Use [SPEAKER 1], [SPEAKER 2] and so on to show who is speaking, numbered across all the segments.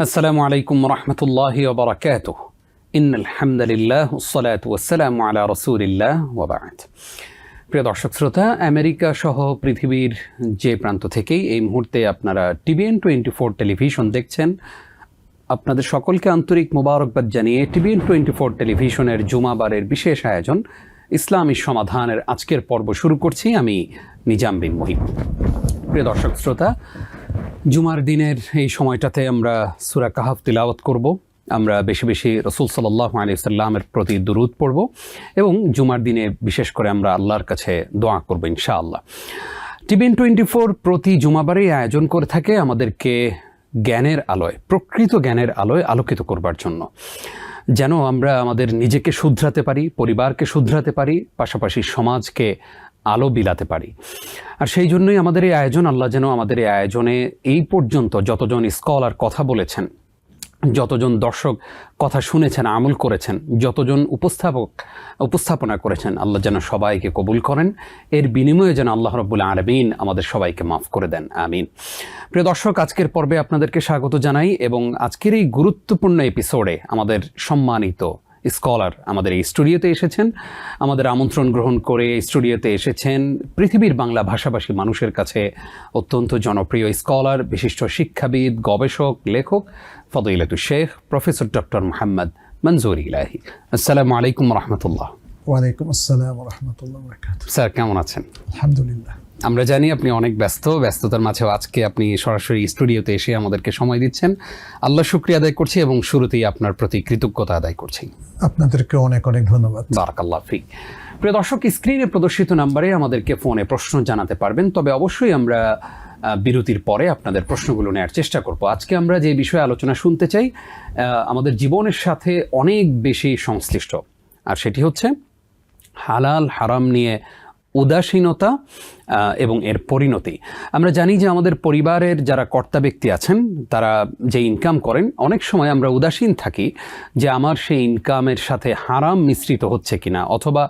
[SPEAKER 1] আসসালামু আলাইকুম রহমতুল্লাহি ওয়া বারাকাতুহু। ইন্নাল হামদুলিল্লাহ ওয়াসসালাতু ওয়াসসালামু আলা রাসূলিল্লাহ ওয়া বা'দ। প্রিয় দর্শক শ্রোতা, আমেরিকা সহ পৃথিবীর যে প্রান্ত থেকেই এই মুহূর্তে আপনারা TBN 24 টেলিভিশন দেখছেন, আপনাদের সকলকে আন্তরিক মোবারকবাদ জানিয়ে TBN 24 টেলিভিশনের জুমাবারের বিশেষ আয়োজন ইসলামী সমাধানের আজকের পর্ব শুরু করছি। আমি নিজাম বিন মহিব। প্রিয় দর্শক শ্রোতা, জুমার দিনের এই সময়টাতে আমরা সূরা কাহাফ তিলাওয়াত করব। আমরা বেশি বেশি রাসূল সাল্লাল্লাহু আলাইহি সাল্লামের প্রতি দুরূদ পড়ব এবং জুমার দিনে বিশেষ করে আমরা আল্লাহর কাছে দোয়া করব ইনশাআল্লাহ। TBN 24 প্রতি জুমাবারেই আয়োজন করে থাকে আমাদেরকে জ্ঞানের আলোয়, প্রকৃত জ্ঞানের আলোয় আলোকিত করবার জন্য, যেন আমরা আমাদের নিজেকে শুধরাতে পারি, পরিবারকে শুধরাতে পারি, পাশাপাশি সমাজকে আলো বিলাতে পারি। আর সেই জন্যই আমাদের এই আয়োজন। আল্লাহ যেন আমাদের এই আয়োজনে এই পর্যন্ত যতজন স্কলার কথা বলেছেন, যতজন দর্শক কথা শুনেছেন, আমল করেছেন, যতজন উপস্থাপনা করেছেন, আল্লাহ যেন সবাইকে কবুল করেন। এর বিনিময়ে যেন আল্লাহ রাব্বুল আলামিন আমাদের সবাইকে মাফ করে দেন, আমিন। প্রিয় দর্শক, আজকের পর্বে আপনাদেরকে স্বাগত জানাই এবং আজকের এই গুরুত্বপূর্ণ এপিসোডে আমাদের সম্মানিত স্কলার আমাদের এই স্টুডিওতে এসেছেন। আমাদের আমন্ত্রণ গ্রহণ করে স্টুডিওতে এসেছেন পৃথিবীর বাংলা ভাষাভাষী মানুষের কাছে অত্যন্ত জনপ্রিয় স্কলার, বিশিষ্ট শিক্ষাবিদ, গবেষক, লেখক ফদিলাতুশ শেখ প্রফেসর ডক্টর মোহাম্মদ মনজুর ইলাহি। আসসালামু আলাইকুম রহমতুল্লাহ।
[SPEAKER 2] ওয়ালাইকুম আসসালাম ওয়া রাহমাতুল্লাহি ওয়া বারাকাতুহু।
[SPEAKER 1] স্যার, কেমন আছেন?
[SPEAKER 2] আলহামদুলিল্লাহ।
[SPEAKER 1] আমরা জানি আপনি অনেক ব্যস্ততার মাঝেও আজকে আপনি সরাসরি স্টুডিওতে এসে আমাদেরকে সময় দিচ্ছেন। আল্লাহ শুকরিয়া আদায় করছি এবং শুরুতেই আপনার প্রতি কৃতজ্ঞতা আদায় করছি।
[SPEAKER 2] আপনাদেরকে অনেক অনেক ধন্যবাদ।
[SPEAKER 1] বারাকাল্লাহ ফিক। প্রিয় দর্শক, স্ক্রিনে প্রদর্শিত নাম্বারে আমাদেরকে ফোনে প্রশ্ন জানাতে পারবেন, তবে অবশ্যই আমরা বিরতির পরে আপনাদের প্রশ্নগুলো নেওয়ার চেষ্টা করব। আজকে আমরা যে বিষয়ে আলোচনা শুনতে চাই আমাদের জীবনের সাথে অনেক বেশি সংশ্লিষ্ট, আর সেটি হচ্ছে হালাল হারাম নিয়ে উদাসীনতা এবং এর পরিণতি। আমরা জানি যে আমাদের পরিবারের যারা কর্তা ব্যক্তি আছেন, তারা যে ইনকাম করেন, অনেক সময় আমরা উদাসীন থাকি যে আমার সেই ইনকামের সাথে হারাম মিশ্রিত হচ্ছে কিনা, অথবা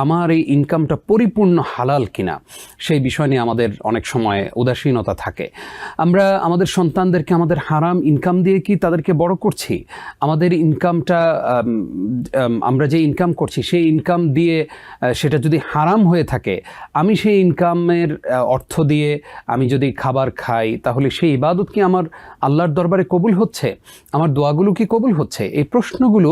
[SPEAKER 1] আমার এই ইনকামটা পরিপূর্ণ হালাল কিনা, সেই বিষয় নিয়ে আমাদের অনেক সময় উদাসীনতা থাকে। আমরা আমাদের সন্তানদেরকে আমাদের হারাম ইনকাম দিয়ে কি তাদেরকে বড় করছি? আমাদের ইনকামটা আমরা যে ইনকাম করছি সেই ইনকাম দিয়ে সেটা যদি হারাম হয়ে থাকে, আমি সেই ইনকামের অর্থ দিয়ে আমি যদি খাবার খাই, তাহলে সেই ইবাদত কি আমার আল্লাহর দরবারে কবুল হচ্ছে? আমার দোয়াগুলো কি কবুল হচ্ছে? এই প্রশ্নগুলো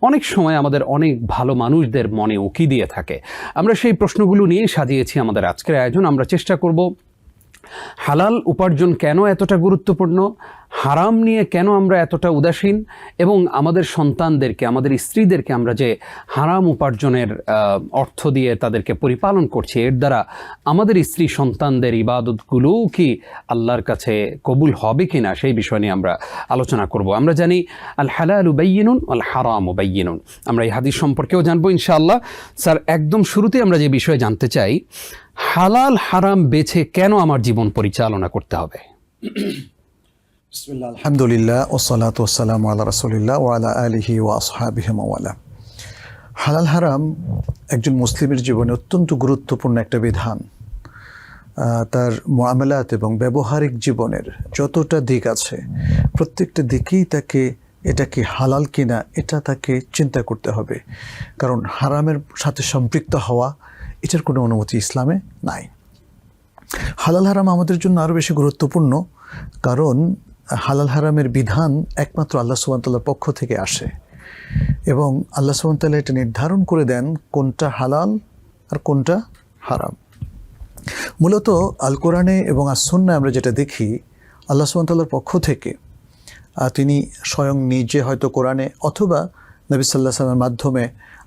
[SPEAKER 1] অনেক সময় আমাদের অনেক ভালো মানুষদের মনে উকি দিয়ে থাকে। আমরা সেই প্রশ্নগুলো নিয়ে সাজিয়েছি আমাদের আজকের আয়োজন। আমরা চেষ্টা করব হালাল উপার্জন কেন এতটা গুরুত্বপূর্ণ, হারাম নিয়ে কেন আমরা এতটা উদাসীন, এবং আমাদের সন্তানদেরকে, আমাদের স্ত্রীদেরকে আমরা যে হারাম উপার্জনের অর্থ দিয়ে তাদেরকে পরিপালন করছি, এর দ্বারা আমাদের স্ত্রী সন্তানদের ইবাদতগুলোও কি আল্লাহর কাছে কবুল হবে কি না, সেই বিষয় নিয়ে আমরা আলোচনা করব। আমরা জানি আল হালালু বাইয়িনুন ওয়াল হারামু বাইয়িনুন। আমরা এই হাদিস সম্পর্কেও জানবো ইনশাআল্লাহ। স্যার, একদম শুরুতে আমরা যে বিষয়ে জানতে চাই, হালাল হারাম বেছে কেন আমার জীবন পরিচালনা করতে হবে?
[SPEAKER 2] বিসমিল্লাহ, আলহামদুলিল্লাহ, ওয়াসসালাতু ওয়াসসালামু আলা রাসূলিল্লাহ ওয়া আলা আলিহি ওয়া আসহাবিহি ওয়া ওয়ালা। হালাল হারাম একজন মুসলিমের জীবনে অত্যন্ত গুরুত্বপূর্ণ একটা বিধান। তার মুআমালাত এবং ব্যবহারিক জীবনের যতটা দিক আছে, প্রত্যেকটা দিকেই তাকে এটা কি হালাল কিনা এটা তাকে চিন্তা করতে হবে। কারণ হারামের সাথে সম্পৃক্ত হওয়া, এটার কোনো অনুমতি ইসলামে নাই। হালাল হারাম আমাদের জন্য আরও বেশি গুরুত্বপূর্ণ, কারণ হালাল হারামের বিধান একমাত্র আল্লাহ সুবহানাহু ওয়া তাআলার পক্ষ থেকে আসে এবং আল্লাহ সুবহানাহু ওয়া তাআলা এটা নির্ধারণ করে দেন কোনটা হালাল আর কোনটা হারাম। মূলত আল কোরআনে এবং আস সুন্নাহ আমরা যেটা দেখি, আল্লাহ সুবহানাহু ওয়া তাআলার পক্ষ থেকে তিনি স্বয়ং নিজে হয়তো কোরআনে অথবা নবী সাল্লাল্লাহু আলাইহি ওয়াসাল্লামের মাধ্যমে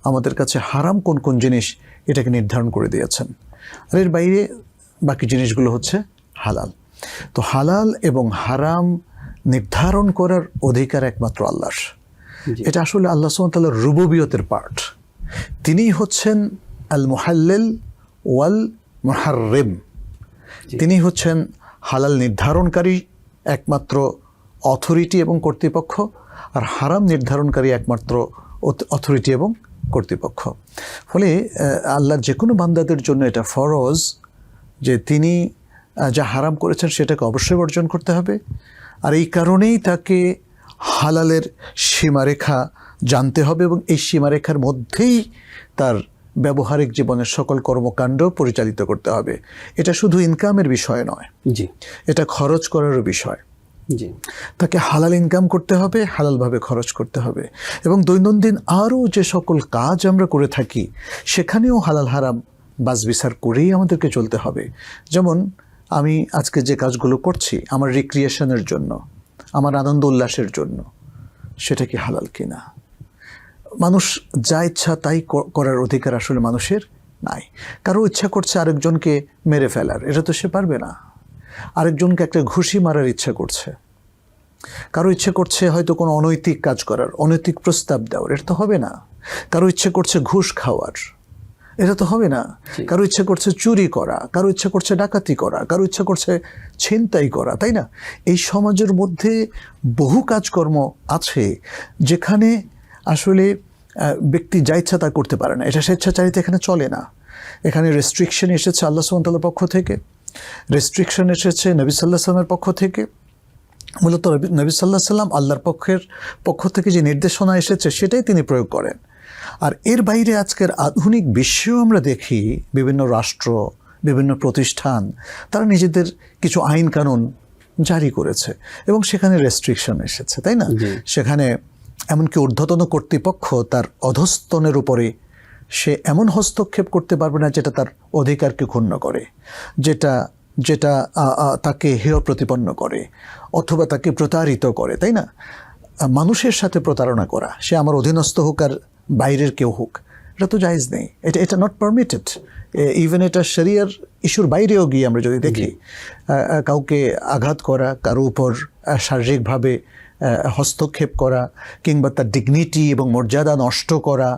[SPEAKER 2] আমাদের কাছে হারাম কোন কোন জিনিস এটাকে নির্ধারণ করে দিয়েছেন, আর এর বাইরে বাকি জিনিসগুলো হচ্ছে হালাল। তো হালাল এবং হারাম নির্ধারণ করার অধিকার একমাত্র আল্লাহর। এটা আসলে আল্লাহ সুবহানাহু ওয়া তাআলার রুবুবিয়তের পার্ট। তিনিই হচ্ছেন আল মুহাল্লিল ওয়াল মুহাররিম। তিনি হচ্ছেন হালাল নির্ধারণকারী একমাত্র অথরিটি এবং কর্তৃপক্ষ, আর হারাম নির্ধারণকারী একমাত্র অথরিটি এবং কর্তৃপক্ষ। ফলে আল্লাহর যে কোনো বান্দাদের জন্য এটা ফরজ যে তিনি যা হারাম করেছেন সেটাকে অবশ্যই বর্জন করতে হবে। আর এই কারণেই তাকে হালালের সীমারেখা জানতে হবে এবং এই সীমারেখার মধ্যেই তার ব্যবহারিক জীবনের সকল কর্মকাণ্ড পরিচালিত করতে হবে। এটা শুধু ইনকামের বিষয় নয়,
[SPEAKER 1] জি,
[SPEAKER 2] এটা খরচ করারও বিষয়।
[SPEAKER 1] জি,
[SPEAKER 2] তাকে হালাল ইনকাম করতে হবে, হালালভাবে খরচ করতে হবে, এবং দৈনন্দিন আরও যে সকল কাজ আমরা করে থাকি সেখানেও হালাল হারাম বাছবিচার করেই আমাদেরকে চলতে হবে। যেমন আমি আজকে যে কাজগুলো করছি আমার রিক্রিয়েশনের জন্য, আমার আনন্দ উল্লাসের জন্য, সেটা কি হালাল কিনা? মানুষ যা ইচ্ছা তাই করার অধিকার আসলে মানুষের নাই। কারো ইচ্ছা করছে আরেকজনকে মেরে ফেলার, এটা তো সে পারবে না। আরেকজনকে একটা ঘুষি মারার ইচ্ছা করছে, কারো ইচ্ছে করছে হয়তো কোনো অনৈতিক কাজ করার, অনৈতিক প্রস্তাব দেওয়ার, এটা তো হবে না। কারো ইচ্ছে করছে ঘুষ খাওয়ার, এটা তো হবে না। কারো ইচ্ছে করছে চুরি করা, কারো ইচ্ছে করছে ডাকাতি করা, কারো ইচ্ছে করছে ছিনতাই করা, তাই না? এই সমাজের মধ্যে বহু কাজকর্ম আছে যেখানে আসলে ব্যক্তি যা ইচ্ছা তা করতে পারে না। এটা স্বেচ্ছাচারিতা এখানে চলে না। এখানে রেস্ট্রিকশন এসেছে আল্লাহ সুবহানাহু ওয়া তাআলার পক্ষ থেকে, রেস্ট্রিকশন এসেছে নবী সাল্লাল্লাহু আলাইহি ওয়াসাল্লামের পক্ষ থেকে। মূলত নবী সাল্লাল্লাহু আলাইহি ওয়াসাল্লাম আল্লাহর পক্ষ থেকে যে নির্দেশনা এসেছে সেটাই তিনি প্রয়োগ করেন। আর এর বাইরে আজকের আধুনিক বিশ্বেও আমরা দেখি বিভিন্ন রাষ্ট্র, বিভিন্ন প্রতিষ্ঠান তারা নিজেদের কিছু আইন কানুন জারি করেছে এবং সেখানে রেস্ট্রিকশন এসেছে, তাই না? সেখানে এমনকি ঊর্ধ্বতন কর্তৃপক্ষ তার অধস্তনের উপরে সে এমন হস্তক্ষেপ করতে পারবে না যেটা তার অধিকারকে ক্ষুণ্ণ করে, যেটা তাকে হেয় প্রতিপন্ন করে অথবা তাকে প্রতারিত করে, তাই না? মানুষের সাথে প্রতারণা করা, সে আমার অধীনস্থ হোক আর বাইরের কেউ হোক, এটা তো জায়েজ নেই, এটা নট পারমিটেড। ইভেন এটা শরিয়ার ইস্যুর বাইরেও গিয়ে আমরা যদি দেখি, কাউকে আঘাত করা, কারো উপর শারীরিকভাবে হস্তক্ষেপ করা, কিংবা তার ডিগনিটি এবং মর্যাদা নষ্ট করা,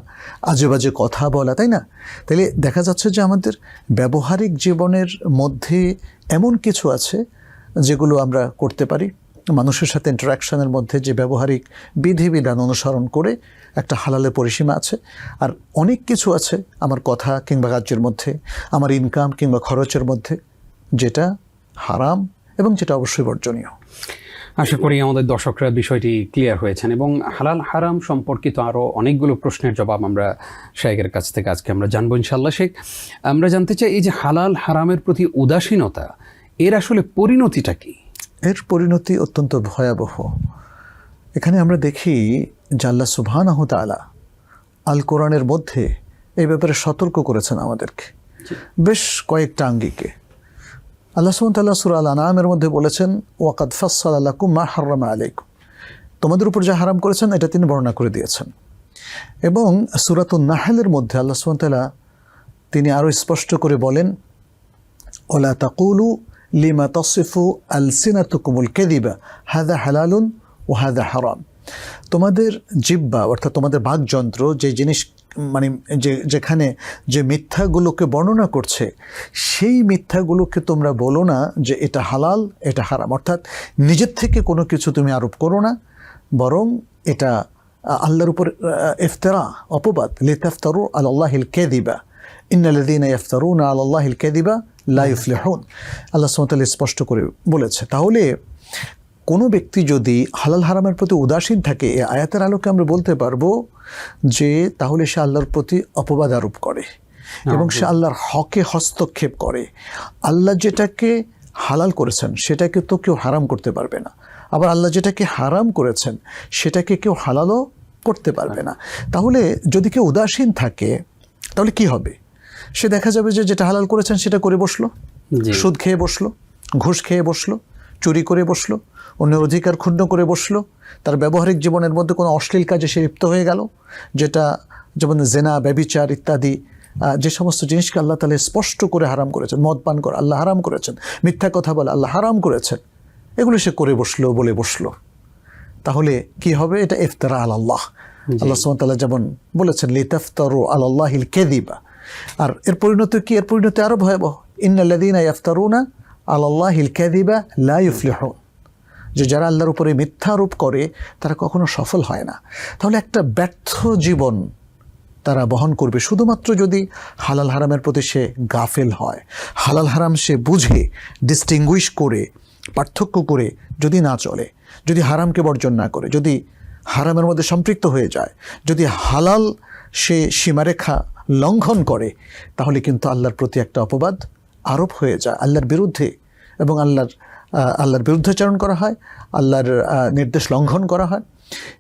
[SPEAKER 2] আজে বাজে কথা বলা, তাই না? তাহলে দেখা যাচ্ছে যে আমাদের ব্যবহারিক জীবনের মধ্যে এমন কিছু আছে যেগুলো আমরা করতে পারি। মানুষের সাথে ইন্টারাকশনের মধ্যে যে ব্যবহারিক বিধিবিধান অনুসরণ করে একটা হালালের পরিসীমা আছে, আর অনেক কিছু আছে আমার কথা কিংবা কাজের মধ্যে, আমার ইনকাম কিংবা খরচের মধ্যে, যেটা হারাম এবং যেটা অবশ্যই বর্জনীয়।
[SPEAKER 1] আশা করি আমাদের দর্শকরা বিষয়টি ক্লিয়ার হয়েছেন এবং হালাল হারাম সম্পর্কিত আরও অনেকগুলো প্রশ্নের জবাব আমরা শেখের কাছ থেকে আজকে আমরা জানবো ইনশাআল্লাহ। শেখ, আমরা জানতে চাই এই যে হালাল হারামের প্রতি উদাসীনতা, এর আসলে পরিণতিটা কি?
[SPEAKER 2] এর পরিণতি অত্যন্ত ভয়াবহ। এখানে আমরা দেখি যে আল্লাহ সুবহানাহু ওয়া তাআলা আল কোরআনের মধ্যে এই ব্যাপারে সতর্ক করেছেন আমাদেরকে বেশ কয়েকটা আঙ্গিকে। আল্লাহ সুবহানাহু ওয়া তাআলা সূরা আল-আনআমের মধ্যে বলেছেন, ওয়াকাদ ফাসসালা লাকুম মা হাররামা আলাইকুম, তোমাদের উপর যা হারাম করেছেন এটা তিনি বর্ণনা করে দিয়েছেন। এবং সূরাতুন নাহলের মধ্যে আল্লাহ সুবহানাহু ওয়া তাআলা তিনি আরও স্পষ্ট করে বলেন, ওয়ালা তাকুলু লিমা তাসিফু আলসিনাতুকুমুল কাযিবা হাযা হালালুন ওয়া হাযা হারাম, তোমাদের জিহ্বা অর্থাৎ তোমাদের বাকযন্ত্র যে জিনিস মানে যেখানে যে মিথ্যাগুলোকে বর্ণনা করছে সেই মিথ্যাগুলোকে তোমরা বলো না যে এটা হালাল এটা হারাম, অর্থাৎ নিজের থেকে কোনো কিছু তুমি আরোপ করো না, বরং এটা আল্লাহর উপর ইফতিরা, অপবাদ। লিতাফতারু আলাল্লাহিল কাযিবা ইন্নাল্লাযীনা ইফতারুনা আলাল্লাহিল কাযিবা লা ইফলিহুন, আল্লাহ সুবহানাহু ওয়া তাআলা স্পষ্ট করে বলেছে। তাহলে কোনো ব্যক্তি যদি হালাল হারামের প্রতি উদাসীন থাকে, এই আয়াতের আলোকে আমরা বলতে পারবো যে তাহলে সে আল্লাহর প্রতি অপবাদ আরোপ করে এবং সে আল্লাহর হকে হস্তক্ষেপ করে। আল্লাহ যেটাকে হালাল করেছেন সেটাকে তো কেউ হারাম করতে পারবে না, আবার আল্লাহ যেটাকে হারাম করেছেন সেটাকে কেউ হালালও করতে পারবে না। তাহলে যদি কেউ উদাসীন থাকে তাহলে কি হবে? সে দেখা যাবে যে যেটা হালাল করেছেন সেটা করে বসলো, সুদ খেয়ে বসলো, ঘুষ খেয়ে বসলো, চুরি করে বসলো, অন্যের অধিকার ক্ষুণ্ণ করে বসলো, তার ব্যবহারিক জীবনের মধ্যে কোনো অশ্লীল কাজে সে লিপ্ত হয়ে গেল, যেটা যেমন জেনা, ব্যভিচার ইত্যাদি যে সমস্ত জিনিসকে আল্লাহ তাআলা স্পষ্ট করে হারাম করেছেন, মদ পান করা আল্লাহ হারাম করেছেন, মিথ্যা কথা বলা আল্লাহ হারাম করেছেন, এগুলো সে করে বসলো, বলে বসলো, তাহলে কি হবে? এটা ইফতারা আলাল্লাহ। আল্লাহ সুবহানাহু ওয়া তাআলা যেমন বলেছেন লিতাফতারু আলাল্লাহিল কাযিবা, আর এর পরিণতি কি? এর পরিণতি আরো ভয়াবহ, ইন্নাল্লাযীনা ইফতারুনা আলাল্লাহিল কাযিবা লা ইফলিহুন, যে যারা আল্লাহর উপরে মিথ্যা আরোপ করে তারা কখনো সফল হয় না। তাহলে একটা ব্যর্থ জীবন তারা বহন করবে শুধুমাত্র যদি হালাল হারামের প্রতি সে গাফেল হয়, হালাল হারাম সে বুঝে ডিস্টিংগুইশ করে পার্থক্য করে যদি না চলে, যদি হারামকে বর্জন না করে, যদি হারামের মধ্যে সম্পৃক্ত হয়ে যায়, যদি হালাল সে সীমারেখা লঙ্ঘন করে, তাহলে কিন্তু আল্লাহর প্রতি একটা অপবাদ আরোপ হয়ে যায় আল্লাহর বিরুদ্ধে, এবং আল্লাহর বিরুদ্ধাচরণ করা হয়, আল্লাহর নির্দেশ লঙ্ঘন করা হয়।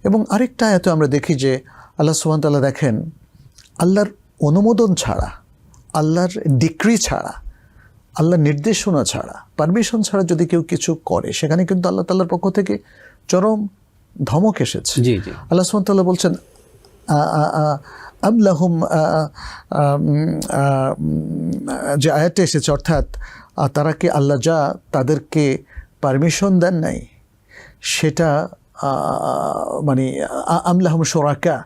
[SPEAKER 2] এবং আরেকটা আয়াতে আমরা দেখি যে আল্লাহ সুবহানাহু ওয়া তাআলা দেখেন, আল্লাহর অনুমোদন ছাড়া, আল্লাহর ডিক্রি ছাড়া, আল্লাহর নির্দেশনা ছাড়া, পারমিশন ছাড়া যদি কেউ কিছু করে, সেখানে কিন্তু আল্লাহ তাআলার পক্ষ থেকে চরম ধমক এসেছে।
[SPEAKER 1] জি জি,
[SPEAKER 2] আল্লাহ সুবহানাহু ওয়া তাআলা বলছেন আমলাহুম, যে আয়াতটা এসেছে, অর্থাৎ তারা কি আল্লাহ যা তাদেরকে পারমিশন দেন নাই সেটা মানে আমলাহুম শুরাকা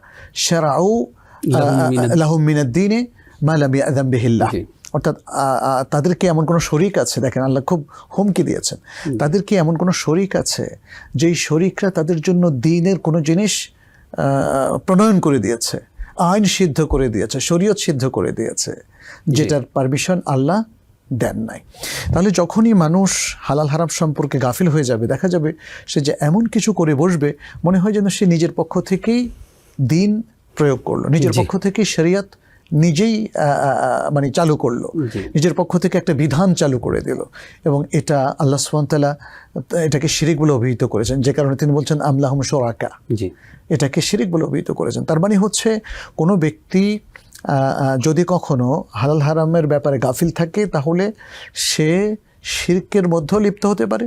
[SPEAKER 2] শারাউ লাহুম মিনাদ দ্বীনি মা লাম ইয়াযান বিহিল্লাহ, অর্থাৎ তাদেরকে এমন কোনো শরিক আছে, দেখেন আল্লাহ খুব হুমকি দিয়েছেন, তাদেরকে এমন কোনো শরিক আছে যেই শরিকরা তাদের জন্য দ্বীনের কোনো জিনিস প্রণয়ন করে দিয়েছে, আইন সিদ্ধ করে দিয়েছে, শরীয়ত সিদ্ধ করে দিয়েছে, যেটার পারমিশন আল্লাহ দেন নাই। তাহলে যখনই মানুষ হালাল হারাম সম্পর্কে গাফিল হয়ে যাবে, দেখা যাবে সে যে এমন কিছু করে বসবে, মনে হয় যেন সে নিজের পক্ষ থেকেই দ্বীন প্রয়োগ করলো, নিজের পক্ষ থেকেই শরিয়ত নিজেই মানে চালু করলো, নিজের পক্ষ থেকে একটা বিধান চালু করে দিল। এবং এটা আল্লাহ সুবহানাহু ওয়া তাআলা এটাকে শিরিক বলে অভিহিত করেছেন, যে কারণে তিনি বলছেন আমলাহুম শুরাকা, এটাকে শিরিক বলে অভিহিত করেছেন। তার মানে হচ্ছে কোনো ব্যক্তি যদি কখনো হালাল হারামের ব্যাপারে গাফিল থাকে, তাহলে সে শিরকের মধ্যেও লিপ্ত হতে পারে,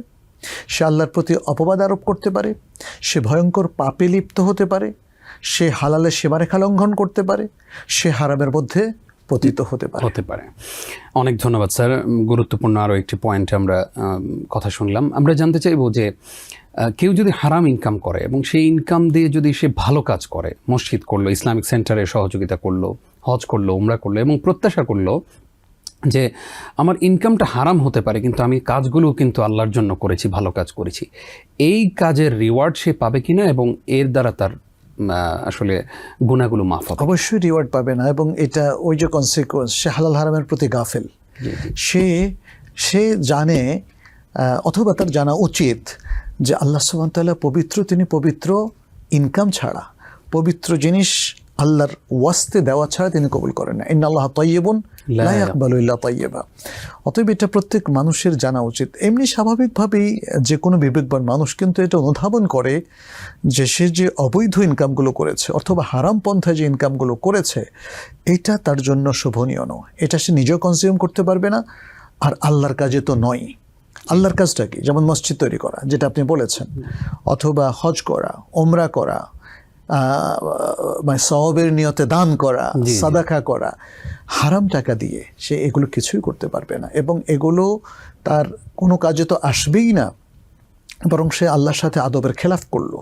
[SPEAKER 2] সে আল্লাহর প্রতি অপবাদ আরোপ করতে পারে, সে ভয়ঙ্কর পাপে লিপ্ত হতে পারে, সে হালালের সীমারেখা লঙ্ঘন করতে পারে, সে হারামের মধ্যে পতিত হতে পারে।
[SPEAKER 1] অনেক ধন্যবাদ স্যার, গুরুত্বপূর্ণ আরও একটি পয়েন্টে আমরা কথা শুনলাম। আমরা জানতে চাইব যে কেউ যদি হারাম ইনকাম করে এবং সেই ইনকাম দিয়ে যদি সে ভালো কাজ করে, মসজিদ করলো, ইসলামিক সেন্টারে সহযোগিতা করলো, হজ করলো, উমরা করলো, এবং প্রত্যাশা করলো যে আমার ইনকামটা হারাম হতে পারে কিন্তু আমি কাজগুলো কিন্তু আল্লাহর জন্য করেছি, ভালো কাজ করেছি, এই কাজের রিওয়ার্ড সে পাবে কিনা এবং এর দ্বারা তার আসলে গুনাহগুলো মাফ হবে?
[SPEAKER 2] অবশ্যই রিওয়ার্ড পাবে না, এবং এটা ওই যে কনসিকুয়েন্স, সে হালাল হারামের প্রতি গাফেল, সে জানে অথবা তার জানা উচিত যে আল্লাহ সুবহানাহু ওয়া তাআলা পবিত্র, তিনি পবিত্র, ইনকাম ছাড়া, পবিত্র জিনিস আল্লাহর ওয়াস্তে দেওয়া ছাড়া তিনি কবুল করেন না। ইন্নাল্লাহা তাইয়্যিবুন লা ইয়াকবালু ইল্লা তাইয়্যিবা। অতএব এটা প্রত্যেক মানুষের জানা উচিত। এমনি স্বাভাবিকভাবেই যে কোনো বিবেকবান মানুষ কিন্তু এটা অনুধাবন করে যে সে যে অবৈধ ইনকামগুলো করেছে অথবা হারাম পন্থায় যে ইনকামগুলো করেছে, এটা তার জন্য শোভনীয় নয়, এটা সে নিজেও কনজিউম করতে পারবে না, আর আল্লাহর কাজে তো নয়। আল্লাহর কাজটা কি? যেমন মসজিদ তৈরি করা, যেটা আপনি বলেছেন, অথবা হজ করা, ওমরা করা, মানে সওয়াবের নিয়তে দান করা, সাদাকা করা, হারাম টাকা দিয়ে সে এগুলো কিছুই করতে পারবে না, এবং এগুলো তার কোনো কাজে তো আসবেই না, বরং সে আল্লাহর সাথে আদবের খেলাফ করলো,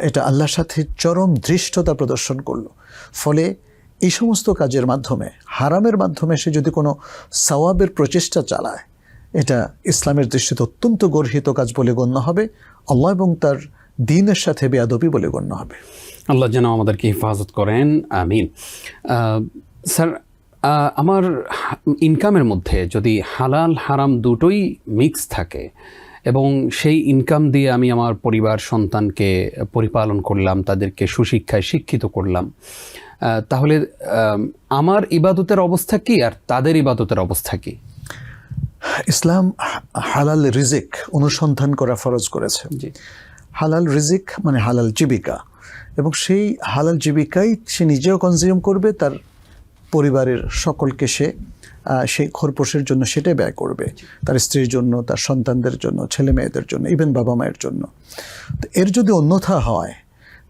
[SPEAKER 2] এটা আল্লাহর সাথে চরম ধৃষ্টতা প্রদর্শন করলো। ফলে এই সমস্ত কাজের মাধ্যমে, হারামের মাধ্যমে সে যদি কোনো সওয়াবের প্রচেষ্টা চালায়, এটা ইসলামের দৃষ্টিতে অত্যন্ত গর্হিত কাজ বলে গণ্য হবে, আল্লাহ এবং তার দ্বীনের সাথে বেয়াদবি বলে গণ্য হবে।
[SPEAKER 1] আল্লাহ যেন আমাদেরকে হেফাজত করেন, আমিন। স্যার, আমার ইনকামের মধ্যে যদি হালাল হারাম দুটোই মিক্স থাকে এবং সেই ইনকাম দিয়ে আমি আমার পরিবার সন্তানকে পরিপালন করলাম, তাদেরকে সুশিক্ষায় শিক্ষিত করলাম, তাহলে আমার ইবাদতের অবস্থা কি আর তাদের ইবাদতের অবস্থা কি?
[SPEAKER 2] ইসলাম হালাল রিজিক অনুসন্ধান করা ফরজ করেছে। হালাল রিজিক মানে হালাল জীবিকা, এবং সেই হালাল জীবিকাই সে নিজেও কনজিউম করবে, তার পরিবারের সকলকে সে সেই খরপোশের জন্য সেটাই ব্যয় করবে, তার স্ত্রীর জন্য, তার সন্তানদের জন্য, ছেলে মেয়েদের জন্য, ইভেন বাবা মায়ের জন্য। তো এর যদি অন্যথা হয়,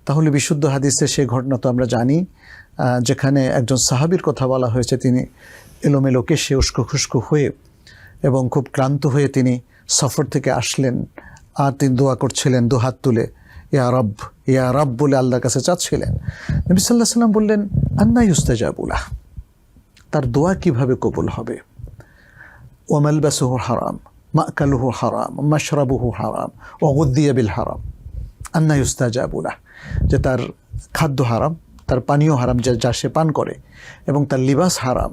[SPEAKER 2] তাহলে বিশুদ্ধ হাদিসে সেই ঘটনা তো আমরা জানি, যেখানে একজন সাহাবীর কথা বলা হয়েছে, তিনি এলোমেলো কেশে উস্কো খুস্কো হয়ে এবং খুব ক্লান্ত হয়ে তিনি সফর থেকে আসলেন, আর তিনি দোয়া করছিলেন দুহাত তুলে, ইয়া রব, ইয়া রব বলে আল্লাহর কাছে চাচ্ছিলেন। নবী সাল্লাল্লাহু আলাইহি ওয়াসাল্লাম বললেন, আন্না ইউস্তাজাবু লাহ, তার দোয়া কিভাবে কবুল হবে? ওয়া মালবাসুহু হারাম, মাকালুহু হারাম, মাশরাবুহু হারাম, ওয়া গুযিয়া বিল হারাম, আন্না ইউস্তাজাবু লাহ, যে তার খাদ্য হারাম, তার পানীয় হারাম, যা সে পান করে, এবং তার লিবাস হারাম,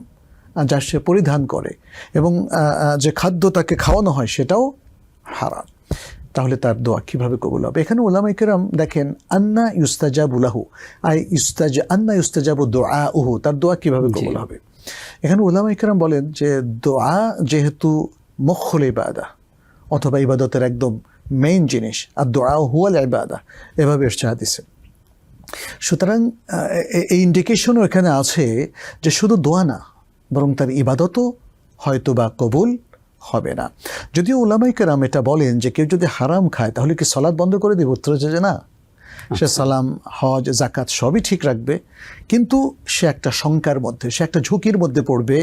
[SPEAKER 2] যা সে পরিধান করে, এবং যে খাদ্য তাকে খাওয়ানো হয় সেটাও হারাম। তাহলে তার দোয়া কিভাবে কবুল হবে? এখানে উলামায়ে কেরাম দেখেন আন্না ইউস্তাজাবু লাহু, আন্না ইউস্তাজাবু দুআউহু, তার দোয়া কিভাবে কবুল হবে। এখানে উলামায়ে কেরাম বলেন যে দোয়া যেহেতু মুখুল ইবাদা অথবা ইবাদতের একদম মেইন জিনিস, আর দোয়া হুয়াল ইবাদা, এভাবে এসছে হাদিসে। সুতরাং এই ইন্ডিকেশনও এখানে আছে যে শুধু দোয়া না, বরং তার ইবাদতও হয়তো বা কবুল হবে না। যদিও উলামায়ে কেরাম এটা বলেন যে কেউ যদি হারাম খায় তাহলে কি সালাত বন্ধ করে দিবে? উত্তর হচ্ছে যে না, সে সালাম, হজ, জাকাত সবই ঠিক রাখবে, কিন্তু সে একটা শঙ্কার মধ্যে, সে একটা ঝুঁকির মধ্যে পড়বে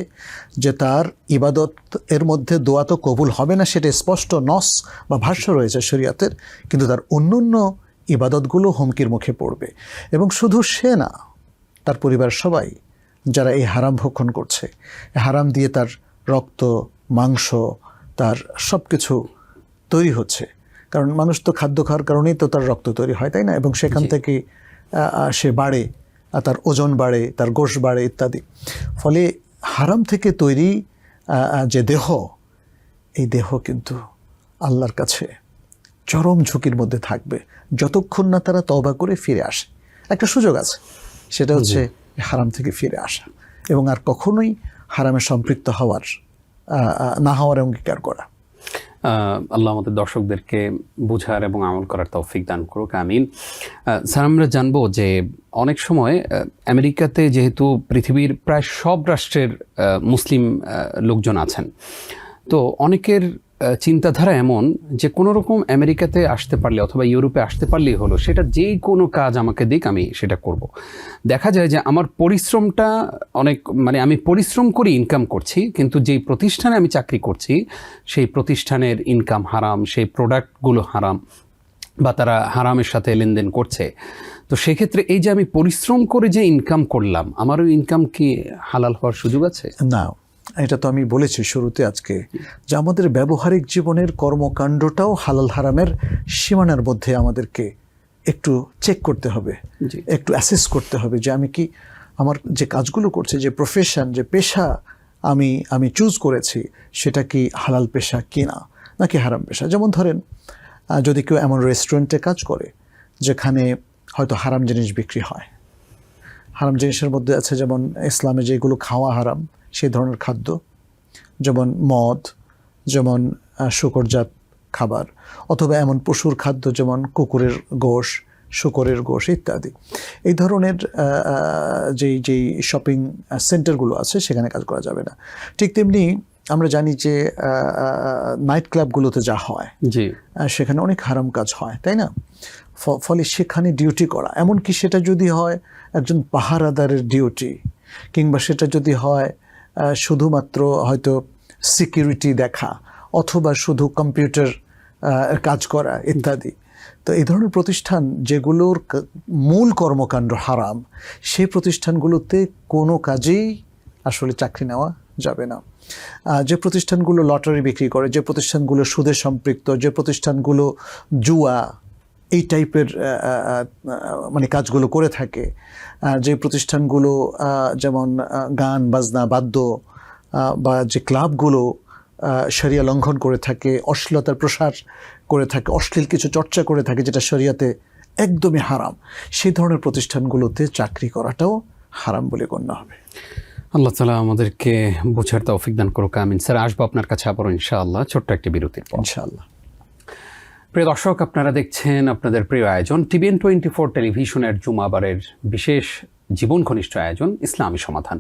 [SPEAKER 2] যে তার ইবাদত এর মধ্যে দোয়া তো কবুল হবে না, সেটা স্পষ্ট নস বা ভাষ্য রয়েছে শরীয়তের, কিন্তু তার অন্যান্য ইবাদতগুলো হুমকির মুখে পড়বে। এবং শুধু সে না, তার পরিবারের সবাই যারা এই হারাম ভক্ষণ করছে, হারাম দিয়ে তার রক্ত, মাংস, তার সব কিছু তৈরি হচ্ছে, কারণ মানুষ তো খাদ্য খাওয়ার কারণেই তো তার রক্ত তৈরি হয়, তাই না? এবং সেখান থেকে সে বাড়ে, তার ওজন বাড়ে, তার গোশ বাড়ে ইত্যাদি। ফলে হারাম থেকে তৈরি যে দেহ, এই দেহ কিন্তু আল্লাহর কাছে চরম ঝুঁকির মধ্যে থাকবে যতক্ষণ না তারা তওবা করে ফিরে আসে। একটা সুযোগ আছে, সেটা হচ্ছে হারাম থেকে ফিরে আসা এবং আর কখনোই হারামে সম্পৃক্ত হওয়ার না হওয়ার অঙ্গীকার করা।
[SPEAKER 1] আল্লাহ আমাদের দর্শকদেরকে বুঝার এবং আমল করার তৌফিক দান করুক, আমিন। স্যার, আমরা জানবো যে অনেক সময় আমেরিকাতে যেহেতু পৃথিবীর প্রায় সব রাষ্ট্রের মুসলিম লোকজন আছেন, তো অনেকের চিন্তাধারা এমন যে কোনো রকম আমেরিকাতে আসতে পারলে অথবা ইউরোপে আসতে পারলেই হলো, সেটা যেই কোনো কাজ আমাকে দিক আমি সেটা করব। দেখা যায় যে আমার পরিশ্রমটা অনেক, মানে আমি পরিশ্রম করে ইনকাম করছি, কিন্তু যেই প্রতিষ্ঠানে আমি চাকরি করছি সেই প্রতিষ্ঠানের ইনকাম হারাম, সেই প্রোডাক্টগুলো হারাম, বা তারা হারামের সাথে লেনদেন করছে। তো সেক্ষেত্রে এই যে আমি পরিশ্রম করে যে ইনকাম করলাম, আমারও ইনকাম কি হালাল হওয়ার সুযোগ আছে?
[SPEAKER 2] না, এটা তো আমি বলেছি শুরুতে আজকে যে আমাদের ব্যবহারিক জীবনের কর্মকাণ্ডটাও হালাল হারামের সীমানার মধ্যে আমাদেরকে একটু চেক করতে হবে, একটু অ্যাসেস করতে হবে যে আমি কি আমার যে কাজগুলো করছি, যে প্রফেশন, যে পেশা আমি চুজ করেছি, সেটা কি হালাল পেশা কিনা নাকি হারাম পেশা। যেমন ধরেন, যদি কেউ এমন রেস্টুরেন্টে কাজ করে যেখানে হয়তো হারাম জিনিস বিক্রি হয়, হারাম জিনিসের মধ্যে আছে যেমন ইসলামে যেগুলো খাওয়া হারাম সেই ধরনের খাদ্য, যেমন মদ, যেমন শূকরজাত খাবার, অথবা এমন পশুর খাদ্য যেমন কুকুরের গোশ, শূকরের গোশ ইত্যাদি, এই ধরনের যেই শপিং সেন্টারগুলো আছে সেখানে কাজ করা যাবে না। ঠিক তেমনি আমরা জানি যে নাইট ক্লাবগুলোতে যা হয়, সেখানে অনেক হারাম কাজ হয়, তাই না? ফলে সেখানে ডিউটি করা, এমনকি সেটা যদি হয় একজন পাহারাদারের ডিউটি, কিংবা সেটা যদি হয় শুধুমাত্র হয়তো সিকিউরিটি দেখা, অথবা শুধু কম্পিউটার কাজ করা ইত্যাদি, তো এই ধরনের প্রতিষ্ঠান যেগুলোর মূল কর্মকাণ্ড হারাম, সেই প্রতিষ্ঠানগুলোতে কোনো কাজেই আসলে চাকরি নেওয়া যাবে না। যে প্রতিষ্ঠানগুলো লটারি বিক্রি করে, যে প্রতিষ্ঠানগুলো সুদে সম্পৃক্ত, যে প্রতিষ্ঠানগুলো জুয়া এই টাইপের মানে কাজগুলো করে থাকে, যে প্রতিষ্ঠানগুলো যেমন গান বাজনা বাদ্য বা যে ক্লাবগুলো শরিয়া লঙ্ঘন করে থাকে, অশ্লীলতার প্রসার করে থাকে, অশ্লীল কিছু চর্চা করে থাকে যেটা শরিয়াতে একদমই হারাম, সেই ধরনের প্রতিষ্ঠানগুলোতে চাকরি করাটাও হারাম বলে গণ্য হবে।
[SPEAKER 1] আল্লাহ তাআলা আমাদেরকে বোঝার তৌফিক দান করুক, আমিন। স্যার, আসবো আপনার কাছে আবারও ইনশাআল্লাহ ছোট্ট একটি বিরতির পর।
[SPEAKER 2] ইনশাআল্লাহ।
[SPEAKER 1] প্রিয় দর্শক, আপনারা দেখছেন আপনাদের প্রিয় আয়োজন TVN 24 টেলিভিশনের জুমাবারের বিশেষ জীবন ঘনিষ্ঠ আয়োজন ইসলামী সমাধান।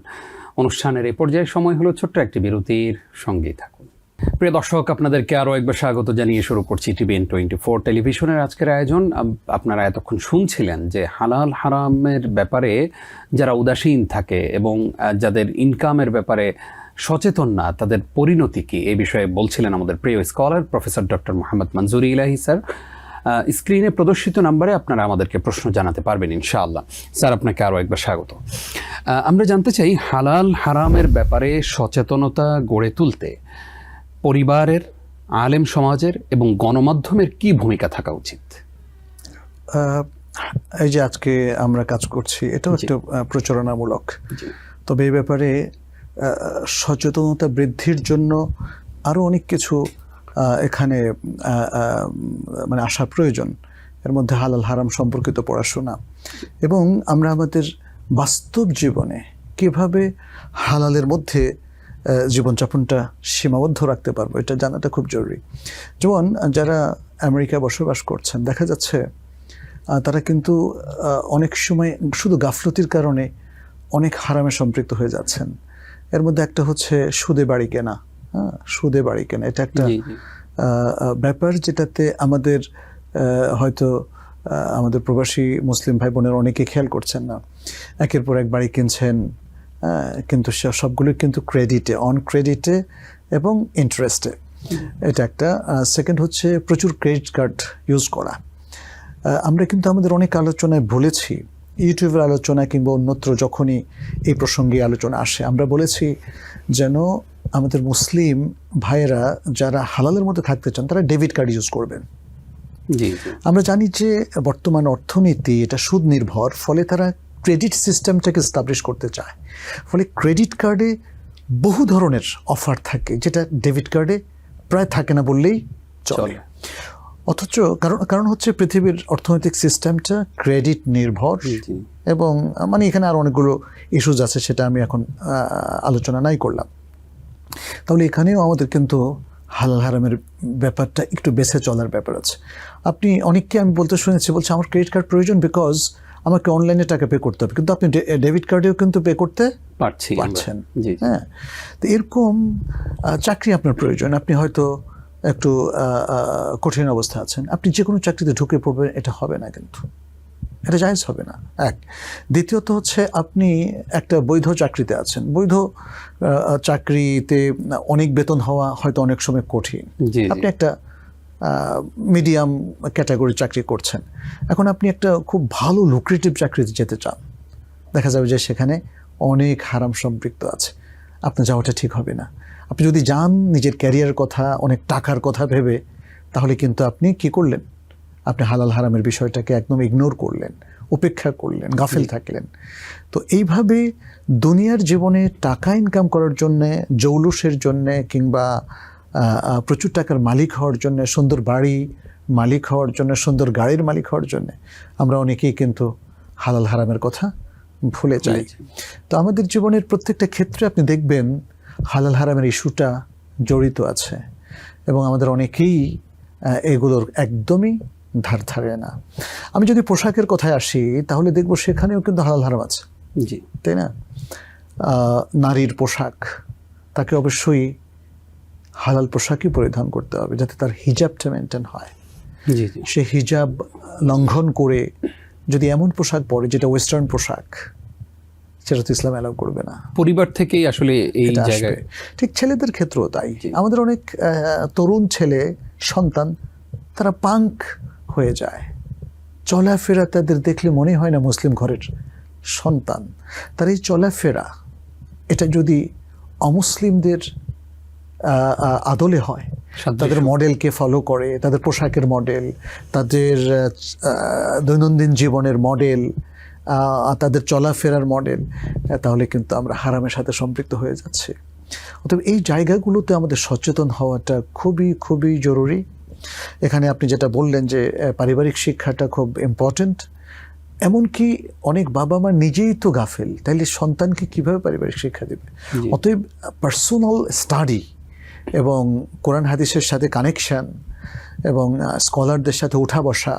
[SPEAKER 1] অনুষ্ঠানের এই পর্যায়ে সময় হলো ছোট্ট একটি বিরতির, সঙ্গেই থাকুন। প্রিয় দর্শক, আপনাদেরকে আরও একবার স্বাগত জানিয়ে শুরু করছি TVN 24 টেলিভিশনের আজকের আয়োজন। আপনারা এতক্ষণ শুনছিলেন যে হালাল হারামের ব্যাপারে যারা উদাসীন থাকে এবং যাদের ইনকামের ব্যাপারে সচেতন না, তাদের পরিণতি কি, এই বিষয়ে বলছিলেন আমাদের প্রিয় স্কলার প্রফেসর ডক্টর মোহাম্মদ মনজুর ইলাহি স্যার। স্ক্রিনে প্রদর্শিত নাম্বারে আপনারা আমাদেরকে প্রশ্ন জানাতে পারবেন ইনশাআল্লাহ। স্যার, আপনাকে আরও একবার স্বাগত। আমরা জানতে চাই হালাল হারামের ব্যাপারে সচেতনতা গড়ে তুলতে পরিবারের, আলেম সমাজের এবং গণমাধ্যমের কি ভূমিকা থাকা উচিত?
[SPEAKER 2] এই যে আজকে আমরা কাজ করছি, এটাও একটা প্রচারণামূলক, তবে এই ব্যাপারে সচেতনতা বৃদ্ধির জন্য আরও অনেক কিছু এখানে মানে আসা প্রয়োজন। এর মধ্যে হালাল হারাম সম্পর্কিত পড়াশোনা এবং আমরা আমাদের বাস্তব জীবনে কিভাবে হালালের মধ্যে জীবনযাপনটা সীমাবদ্ধ রাখতে পারবো এটা জানাটা খুব জরুরি। যেমন যারা আমেরিকায় বসবাস করছেন দেখা যাচ্ছে তারা কিন্তু অনেক সময় শুধু গাফলতির কারণে অনেক হারামে সম্পৃক্ত হয়ে যাচ্ছেন। এর মধ্যে একটা হচ্ছে সুদে বাড়ি কেনা। সুদে বাড়ি কেনা এটা একটা ব্যাপার যেটাতে আমাদের হয়তো আমাদের প্রবাসী মুসলিম ভাই বোনের অনেকে খেয়াল করছেন না। একের পর এক বাড়ি কিনছেন, কিন্তু সবগুলো কিন্তু ক্রেডিটে, অন ক্রেডিটে এবং ইন্টারেস্টে। এটা একটা। সেকেন্ড হচ্ছে প্রচুর ক্রেডিট কার্ড ইউজ করা। আমরা কিন্তু আমাদের অনেক আলোচনায় বলেছি, ইউটিউবের আলোচনা কিংবা অন্যত্র যখনই এই প্রসঙ্গে আলোচনা আসে আমরা বলেছি যেন আমাদের মুসলিম ভাইয়েরা যারা হালালের মধ্যে থাকতে চান তারা ডেবিট কার্ড ইউজ করবেন। আমরা জানি যে বর্তমান অর্থনীতি এটা সুদ নির্ভর, ফলে তারা ক্রেডিট সিস্টেমটাকে এস্টাবলিশ করতে চায়। ফলে ক্রেডিট কার্ডে বহু ধরনের অফার থাকে যেটা ডেবিট কার্ডে প্রায় থাকে না বললেই চলে। অথচ কারণ হচ্ছে পৃথিবীর অর্থনৈতিক সিস্টেমটা ক্রেডিট নির্ভর এবং মানে এখানে আরো অনেকগুলো ইস্যুজ আছে, সেটা আমি এখন আলোচনা নাই করলাম। তাহলে এখানেও আমাদের কিন্তু হালাল হারামের ব্যাপারটা একটু বেছে চলার ব্যাপার আছে। আপনি অনেককে আমি বলতে শুনেছি, বলছে আমার ক্রেডিট কার্ড প্রয়োজন বিকজ আমাকে অনলাইনে টাকা পে করতে হবে, কিন্তু আপনি ডেবিট কার্ডেও কিন্তু পে করতে পারছেন। হ্যাঁ, তো এরকম চাকরি আপনার প্রয়োজন, আপনি হয়তো একটু কঠিন অবস্থা আছেন, আপনি যে কোনো চাকরিতে ঢুকে পড়বেন, এটা হবে না, কিন্তু এটা জায়েজ হবে না। এক। দ্বিতীয়ত হচ্ছে আপনি একটা বৈধ চাকরিতে আছেন, বৈধ চাকরিতে অনেক বেতন হওয়া হয়তো অনেক সময় কঠিন। আপনি একটা মিডিয়াম ক্যাটাগরির চাকরি করছেন, এখন আপনি একটা খুব ভালো লুক্রেটিভ চাকরিতে যেতে চান, দেখা যাবে যে সেখানে অনেক হারাম সম্পৃক্ত আছে, আপনার যাওয়াটা ঠিক হবে না। আপনি যদি যান নিজের ক্যারিয়ারের কথা, অনেক টাকার কথা ভেবে, তাহলে কিন্তু আপনি কি করলেন, আপনি হালাল হারামের বিষয়টাকে একদম ইগনোর করলেন, উপেক্ষা করলেন, গাফেল থাকলেন। তো এইভাবে দুনিয়ার জীবনে টাকা ইনকাম করার জন্যে, জৌলুসের জন্যে কিংবা প্রচুর টাকার মালিক হওয়ার জন্য, সুন্দর বাড়ি মালিক হওয়ার জন্য, সুন্দর গাড়ির মালিক হওয়ার জন্য আমরা অনেকেই কিন্তু হালাল হারামের কথা ভুলে যাই। তো আমাদের জীবনের প্রত্যেকটা ক্ষেত্রে আপনি দেখবেন হালাল হারামের ইস্যুটা জড়িত আছে এবং আমাদের অনেকেই এগুলোর একদমই ধার ধারে না। আমি যদি পোশাকের কথায় আসি তাহলে দেখবো সেখানেও কিন্তু হালাল হারাম আছে, তাই না? নারীর পোশাক, তাকে অবশ্যই হালাল পোশাকই পরিধান করতে হবে যাতে তার হিজাবটা মেনটেন হয়। সে হিজাব লঙ্ঘন করে যদি এমন পোশাক পরে যেটা ওয়েস্টার্ন পোশাক, সেটা তো ইসলাম অ্যালাউ করবে না।
[SPEAKER 1] পরিবার থেকেই আসলে এই জায়গায়,
[SPEAKER 2] ঠিক ছেলেদের ক্ষেত্রেও তাই। আমাদের অনেক তরুণ ছেলে সন্তান তারা পাঙ্ক হয়ে যায়, চলাফেরা তাদের দেখলে মনে হয় না মুসলিম ঘরের সন্তান। তার এই চলাফেরা এটা যদি অমুসলিমদের আদলে হয়, তাদের মডেলকে ফলো করে, তাদের পোশাকের মডেল, তাদের দৈনন্দিন জীবনের মডেল, তাদের চলাফেরার মডেল, তাহলে কিন্তু আমরা হারামের সাথে সম্পৃক্ত হয়ে যাচ্ছি। অতএব এই জায়গাগুলোতে আমাদের সচেতন হওয়াটা খুবই খুবই জরুরি। এখানে আপনি যেটা বললেন যে পারিবারিক শিক্ষাটা খুব ইম্পর্টেন্ট, এমনকি অনেক বাবা মা নিজেই তো গাফেল, তাইলে সন্তানকে কিভাবে পারিবারিক শিক্ষা দেবে? অতএব পার্সোনাল স্টাডি এবং কোরআন হাদিসের সাথে কানেকশান এবং স্কলারদের সাথে উঠা বসা,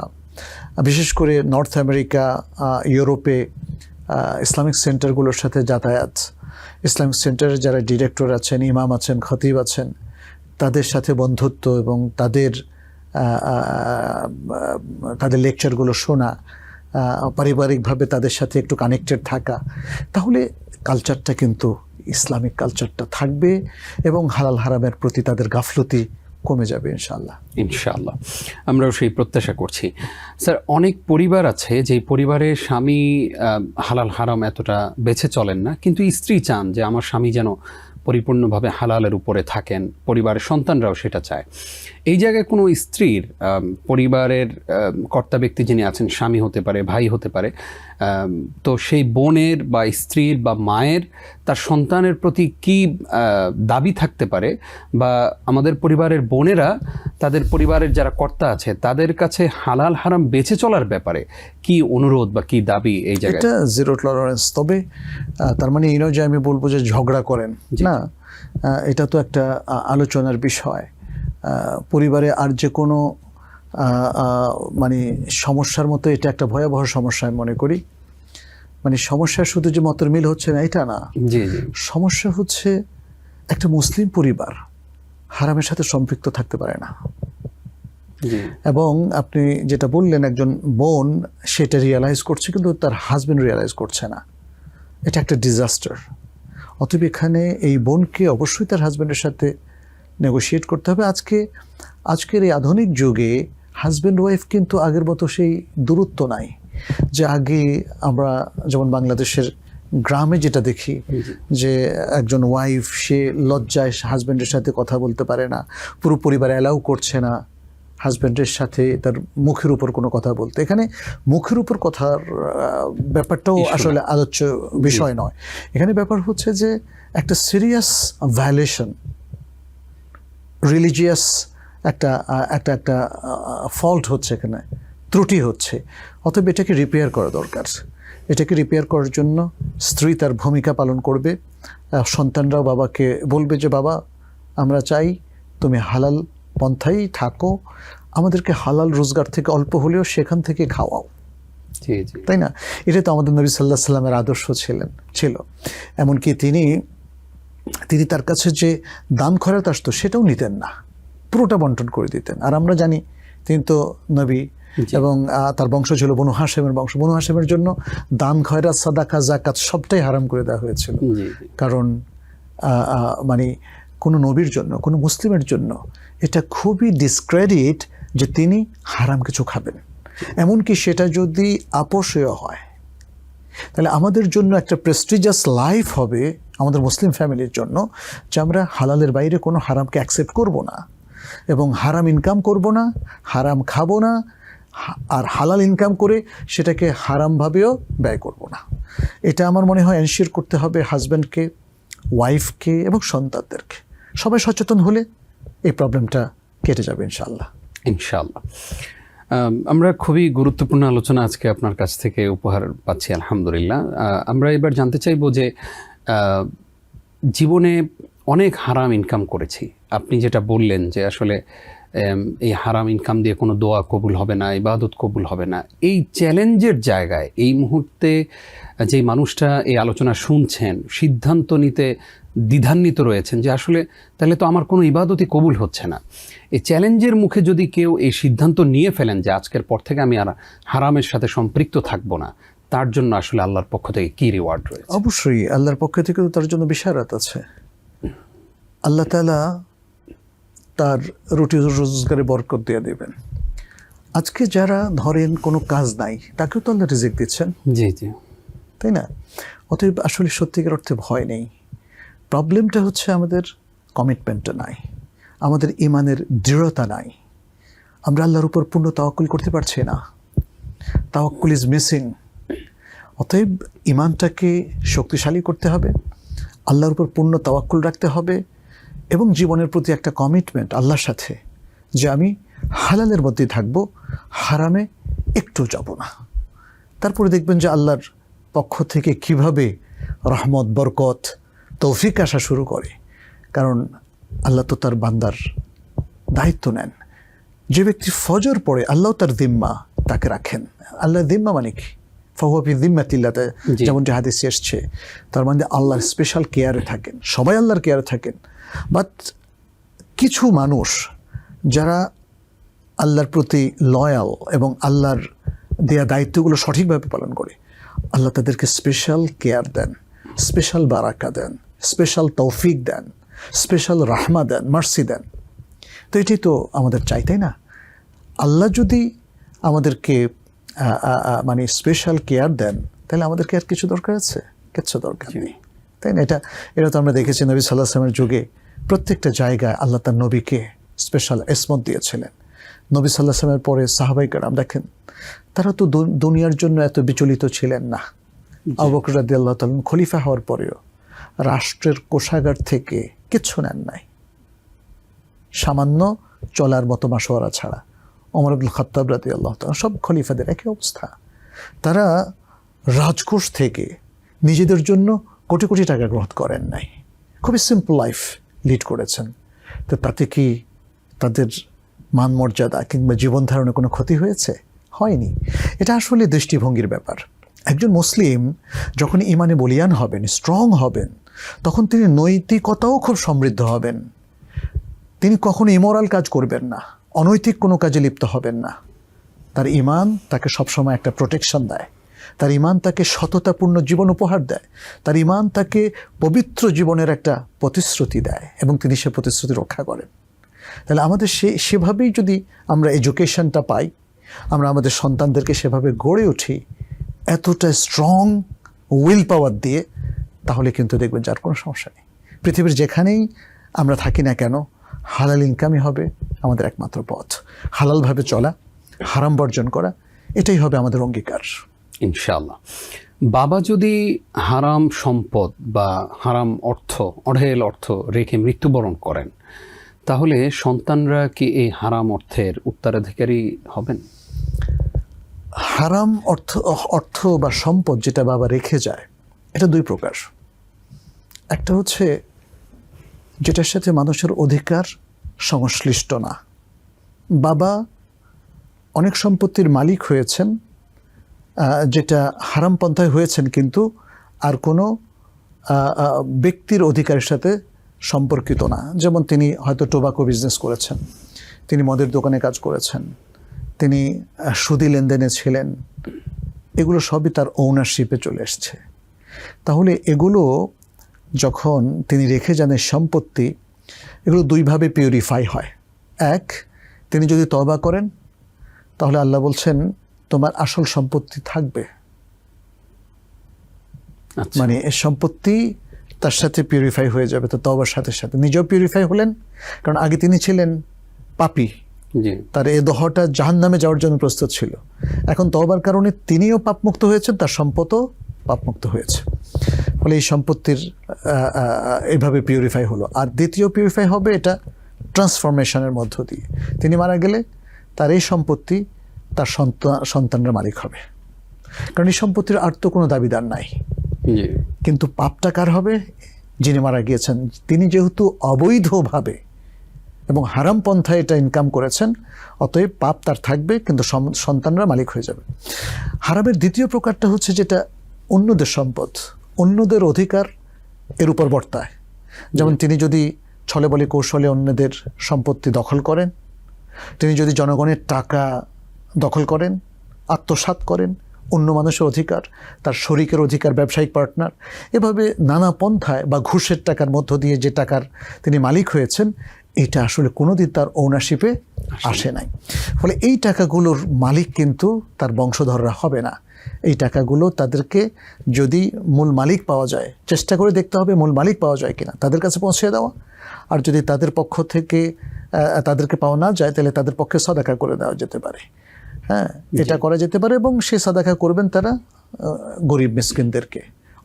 [SPEAKER 2] বিশেষ করে নর্থ আমেরিকা, ইউরোপে ইসলামিক সেন্টারগুলোর সাথে যাতায়াত, ইসলামিক সেন্টারের যারা ডিরেক্টর আছেন, ইমাম আছেন, খতিব আছেন, তাদের সাথে বন্ধুত্ব এবং তাদের লেকচারগুলো শোনা, পারিবারিকভাবে তাদের সাথে একটু কানেক্টেড থাকা, তাহলে কালচারটা কিন্তু ইসলামিক কালচারটা থাকবে এবং হালাল হারামের প্রতি তাদের গাফলতি কমে যাবে ইনশাআল্লাহ।
[SPEAKER 1] ইনশাআল্লাহ, আমরাও সেই প্রত্যাশা করছি। স্যার, অনেক পরিবার আছে যে পরিবারে স্বামী হালাল হারাম এতটা বেছে চলেন না, কিন্তু স্ত্রী চান যে আমার স্বামী যেন পরিপূর্ণভাবে হালালের উপরে থাকেন, পরিবারের সন্তানরাও সেটা চায়। এই জায়গায় কোনো স্ত্রীর পরিবারের কর্তা ব্যক্তি যিনি আছেন, স্বামী হতে পারে, ভাই হতে পারে, তো সেই বোনের বা স্ত্রীর বা মায়ের তার সন্তানের প্রতি কি দাবি থাকতে পারে, বা আমাদের পরিবারের বোনেরা তাদের পরিবারের যারা কর্তা আছে তাদের কাছে হালাল হারাম বেঁচে চলার ব্যাপারে কি অনুরোধ বা কি দাবি এই জায়গায়?
[SPEAKER 2] এটা জিরো টলারেন্স। তবে তার মানে এই নয় যে আমি বলবো যে ঝগড়া করেন না, এটা তো একটা আলোচনার বিষয়। পরিবারে আর যে কোনো মানে সমস্যার মতো এটা একটা ভয়াবহ সমস্যা আমি মনে করি। মানে সমস্যা শুধু যে মতের মিল হচ্ছে না এটা না,
[SPEAKER 1] জি জি,
[SPEAKER 2] সমস্যা হচ্ছে একটা মুসলিম পরিবার হারামের সাথে সম্পৃক্ত থাকতে পারে না।
[SPEAKER 1] জি,
[SPEAKER 2] এবং আপনি যেটা বললেন একজন বোন সেটা রিয়েলাইজ করছে কিন্তু তার হাজবেন্ড রিয়েলাইজ করছে না, এটা একটা ডিজাস্টার। অতএব এখানে এই বোনকে অবশ্যই তার হাজবেন্ডের সাথে নেগোশিয়েট করতে হবে। আজকের এই আধুনিক যুগে হাজব্যান্ড ওয়াইফ কিন্তু আগের মতো সেই দূরত্ব নাই যে আগে আমরা যেমন বাংলাদেশের গ্রামে যেটা দেখি যে একজন ওয়াইফ সে লজ্জায় হাজব্যান্ডের সাথে কথা বলতে পারে না, পুরো পরিবার অ্যালাউ করছে না হাজব্যান্ডের সাথে তার মুখের উপর কোনো কথা বলতে। এখানে মুখের উপর কথার ব্যাপারটাও আসলে আলোচ্য বিষয় নয়। এখানে ব্যাপার হচ্ছে যে একটা সিরিয়াস ভায়োলেশন, রিলিজিয়াস একটা একটা একটা ফল্ট হচ্ছে, এখানে ত্রুটি হচ্ছে। অতএব এটাকে রিপেয়ার করা দরকার। এটাকে রিপেয়ার করার জন্য স্ত্রী তার ভূমিকা পালন করবে, সন্তানরাও বাবাকে বলবে যে বাবা আমরা চাই তুমি হালাল পন্থাই থাকো, আমাদেরকে হালাল রোজগার থেকে অল্প হলেও সেখান থেকে খাওয়াও।
[SPEAKER 1] জি জি,
[SPEAKER 2] তাই না? এটা তো আমাদের নবী সাল্লাল্লাহু আলাইহি সাল্লামের আদর্শ ছিল। এমনকি তিনি তার কাছে যে দান খয়রাত আসতো সেটাও নিতেন না, পুরোটা বন্টন করে দিতেন। আর আমরা জানি তিনি তো নবী এবং তার বংশ ছিল বনু হাশেমের বংশ। বনু হাশেমের জন্য দান খয়রাত সাদাকা যাকাত সবটাই হারাম করে দেওয়া হয়েছিল। কারণ মানে কোনো নবীর জন্য, কোনো মুসলিমের জন্য এটা খুবই ডিসক্রেডিট যে তিনি হারাম কিছু খাবেন, এমনকি সেটা যদি আপোষেয় হয়। তাহলে আমাদের জন্য একটা প্রেস্টিজিয়াস লাইফ হবে আমাদের মুসলিম ফ্যামিলির জন্য যে আমরা হালালের বাইরে কোনো হারামকে অ্যাকসেপ্ট করব না, এবং হারাম ইনকাম করব না, হারাম খাবো না, আর হালাল ইনকাম করে সেটাকে হারামভাবেও ব্যয় করব না। এটা আমার মনে হয় এনশিওর করতে হবে হাজব্যান্ডকে, ওয়াইফকে এবং সন্তানদেরকে। সবাই সচেতন হলে এই প্রবলেমটা কেটে যাবে ইনশাআল্লাহ।
[SPEAKER 1] ইনশাআল্লাহ। আমরা খুবই গুরুত্বপূর্ণ আলোচনা আজকে আপনার কাছ থেকে উপহার পাচ্ছি, আলহামদুলিল্লাহ। আমরা এবার জানতে চাইবো যে জীবনে অনেক হারাম ইনকাম করেছি, আপনি যেটা বললেন যে আসলে এই হারাম ইনকাম দিয়ে কোনো দোয়া কবুল হবে না, ইবাদত কবুল হবে না, এই চ্যালেঞ্জের জায়গায় এই মুহূর্তে যে মানুষটা এই আলোচনা শুনছেন সিদ্ধান্ত নিতে দ্বিধান্বিত রয়েছেন যে আসলে তাহলে তো আমার কোনো ইবাদতই কবুল হচ্ছে না, এই চ্যালেঞ্জের মুখে যদি কেউ এই সিদ্ধান্ত নিয়ে ফেলেন যে আজকের পর থেকে আমি আর হারামের সাথে সম্পৃক্ত থাকবো না, তার জন্য আসলে আল্লাহর পক্ষ থেকে কি রিওয়ার্ড রয়েছে?
[SPEAKER 2] অবশ্যই আল্লাহর পক্ষ থেকে তো তার জন্য বিশারাত আছে। আল্লাহ তাআলা তার রুটি রোজগারে বরকত দিয়ে দেবেন। আজকে যারা ধরেন কোনো কাজ নাই তাকেও তো আল্লাহ রিজিক দিচ্ছেন,
[SPEAKER 1] জি জি,
[SPEAKER 2] তাই না? অতএব আসলে সত্যিকার অর্থে ভয় নেই। প্রবলেমটা হচ্ছে আমাদের কমিটমেন্টটা নাই, আমাদের ইমানের দৃঢ়তা নাই। আমরা আল্লাহর উপর পূর্ণ তাওয়াক্কুল করতে পারছি না, তাওয়াক্কুল ইজ মিসিং। অতএব ইমানটাকে শক্তিশালী করতে হবে, আল্লাহর উপর পূর্ণ তাওয়াক্কুল রাখতে হবে, এবং জীবনের প্রতি একটা কমিটমেন্ট আল্লাহর সাথে যে আমি হালালের মধ্যেই থাকবো, হারামে একটু যাব না। তারপরে দেখবেন যে আল্লাহর পক্ষ থেকে কিভাবে রহমত, বরকত, তৌফিক আসা শুরু করে। কারণ আল্লাহ তো তার বান্দার দায়িত্ব নেন। যে ব্যক্তি ফজর পড়ে আল্লাহ তার জিম্মা তাকে রাখেন। আল্লাহর জিম্মা মানে কি? ফাহুয়া ফি জিম্মাতিল্লাহ, যেমনটি হাদিসে এসছে। তার মানে আল্লাহর স্পেশাল কেয়ারে থাকেন, সবাই আল্লাহর কেয়ারে থাকেন। বাট কিছু মানুষ যারা আল্লাহর প্রতি লয়াল এবং আল্লাহর দেয়া দায়িত্বগুলো সঠিকভাবে পালন করে, আল্লাহ তাদেরকে স্পেশাল কেয়ার দেন, স্পেশাল বারাকা দেন, স্পেশাল তৌফিক দেন, স্পেশাল রাহমা দেন, মার্সি দেন। তো এটাই তো আমাদের চাই, তাই না? আল্লাহ যদি আমাদেরকে মানে স্পেশাল কেয়ার দেন, তাহলে আমাদেরকে আর কিছু দরকার আছে? কিচ্ছু দরকার নেই, তাই না? এটা তো আমরা দেখেছি নবী সাল্লাল্লাহু আলাইহি ওয়াসাল্লামের যুগে প্রত্যেকটা জায়গায় আল্লাহ তার নবীকে স্পেশাল ইসমত দিয়েছিলেন। নবী সাল্লাল্লাহু আলাইহি ওয়াসাল্লামের পরে সাহাবায়ে কেরাম দেখেন, তারা তো দুনিয়ার জন্য এত বিচলিত ছিলেন না। আবু বকর রাদিয়াল্লাহু তাআলা খলিফা হওয়ার পরেও রাষ্ট্রের কোষাগার থেকে কিচ্ছু নেন নাই, সামান্য চলার মতো মাসোয়ারা ছাড়া। ওমর ইবনুল খাত্তাব রাদিয়াল্লাহু তাআলা, সব খলিফাদের একই অবস্থা। তারা রাজকোষ থেকে নিজেদের জন্য কোটি কোটি টাকা গ্রহণ করেন নাই, খুবই সিম্পল লাইফ লিড করেছেন। তো তাতে কি তাদের মান মর্যাদা কিংবা জীবন ধারণে কোনো ক্ষতি হয়েছে? হয়নি। এটা আসলে দৃষ্টিভঙ্গির ব্যাপার। একজন মুসলিম যখন ইমানে বলিয়ান হবেন, স্ট্রং হবেন, তখন তিনি নৈতিকতাও খুব সমৃদ্ধ হবেন। তিনি কখনো ইমোরাল কাজ করবেন না, অনৈতিক কোনো কাজে লিপ্ত হবেন না। তার ইমান তাকে সবসময় একটা প্রোটেকশন দেয়, তার ইমান তাকে সততাপূর্ণ জীবন উপহার দেয়, তার ইমান তাকে পবিত্র জীবনের একটা প্রতিশ্রুতি দেয় এবং তিনি সে প্রতিশ্রুতি রক্ষা করেন। তাহলে আমাদের সেভাবেই যদি আমরা এডুকেশনটা পাই, আমরা আমাদের সন্তানদেরকে সেভাবে গড়ে উঠি এতটা স্ট্রং উইল পাওয়ার দিয়ে, তাহলে কিন্তু দেখবেন যার কোনো সমস্যা নেই। পৃথিবীর যেখানেই আমরা থাকি না কেন, হালাল ইনকামই হবে আমাদের একমাত্র পথ। হালালভাবে চলা, হারাম বর্জন করা, এটাই হবে আমাদের অঙ্গীকার
[SPEAKER 1] ইনশাআল্লাহ। বাবা যদি হারাম সম্পদ বা হারাম অর্থ, অঢেল অর্থ রেখে মৃত্যুবরণ করেন, তাহলে সন্তানরা কি এই হারাম অর্থের উত্তরাধিকারী হবেন?
[SPEAKER 2] হারাম অর্থ বা সম্পদ যেটা বাবা রেখে যায়, এটা দুই প্রকার। একটা হচ্ছে যেটার সাথে মানুষের অধিকার সংশ্লিষ্ট না। বাবা অনেক সম্পত্তির মালিক হয়েছেন, যেটা হারাম পন্থায় হয়েছেন, কিন্তু আর কোনো ব্যক্তির অধিকারের সাথে সম্পর্কিত না। যেমন তিনি হয়তো টোবাকো বিজনেস করেছেন, তিনি মদের দোকানে কাজ করেছেন, তিনি সুদি লেনদেনে ছিলেন, এগুলো সবই তার ওনারশিপে চলে এসছে। তাহলে এগুলো যখন তিনি রেখে যান সম্পত্তি, এগুলো দুইভাবে পিউরিফাই হয়। এক, তিনি যদি তওবা করেন, তাহলে আল্লাহ বলছেন তোমার আসল সম্পত্তি থাকবে। মানে এই সম্পত্তি তার সাথে পিউরিফাই হয়ে যাবে, তো তওবার সাথে সাথে নিজেও পিউরিফাই হলেন, কারণ আগে তিনি ছিলেন পাপী, তার এ দহটা জাহান্নামে যাওয়ার জন্য প্রস্তুত ছিল। এখন তওবার কারণে তিনিও পাপমুক্ত হয়েছেন, তার সম্পদও পাপমুক্ত হয়েছে। ফলে এই সম্পত্তির এইভাবে পিউরিফাই হলো। আর দ্বিতীয় পিউরিফাই হবে এটা ট্রান্সফরমেশনের মধ্য দিয়ে। তিনি মারা গেলে তার এই সম্পত্তি তার সন্তানরা মালিক হবে, কারণ এই সম্পত্তির আর তো কোনো দাবিদার নাই। কিন্তু পাপটা কার হবে? যিনি মারা গিয়েছেন। তিনি যেহেতু অবৈধভাবে এবং হারাম পন্থায় এটা ইনকাম করেছেন, অতএব পাপ তার থাকবে, কিন্তু সন্তানরা মালিক হয়ে যাবে। হারামের দ্বিতীয় প্রকারটা হচ্ছে যেটা অন্যদের সম্পদ, অন্যদের অধিকার এর উপর বর্তায়। যেমন তিনি যদি ছলে বলে কৌশলে অন্যদের সম্পত্তি দখল করেন, তিনি যদি জনগণের টাকা দখল করেন, আত্মসাৎ করেন, অন্য মানুষের অধিকার, তার শরিকের অধিকার, ব্যবসায়িক পার্টনার, এভাবে নানা পন্থায় বা ঘুষের টাকার মধ্য দিয়ে যে টাকার তিনি মালিক হয়েছেন, এটা আসলে কোনোদিন তার ওনারশিপে আসে নাই। ফলে এই টাকাগুলোর মালিক কিন্তু তার বংশধররা হবে না। এই টাকাগুলো তাদেরকে যদি মূল মালিক পাওয়া যায়, চেষ্টা করে দেখতে হবে মূল মালিক পাওয়া যায় কিনা, তাদের কাছে পৌঁছে দেওয়া। আর যদি তাদের পক্ষ থেকে তাদেরকে পাওয়া না যায়, তাহলে তাদের পক্ষে সাদাকা করে দেওয়া যেতে পারে। হ্যাঁ, এটা করা যেতে পারে, এবং সে সাদাকা করবেন তারা গরিব মিসকিনদেরকে,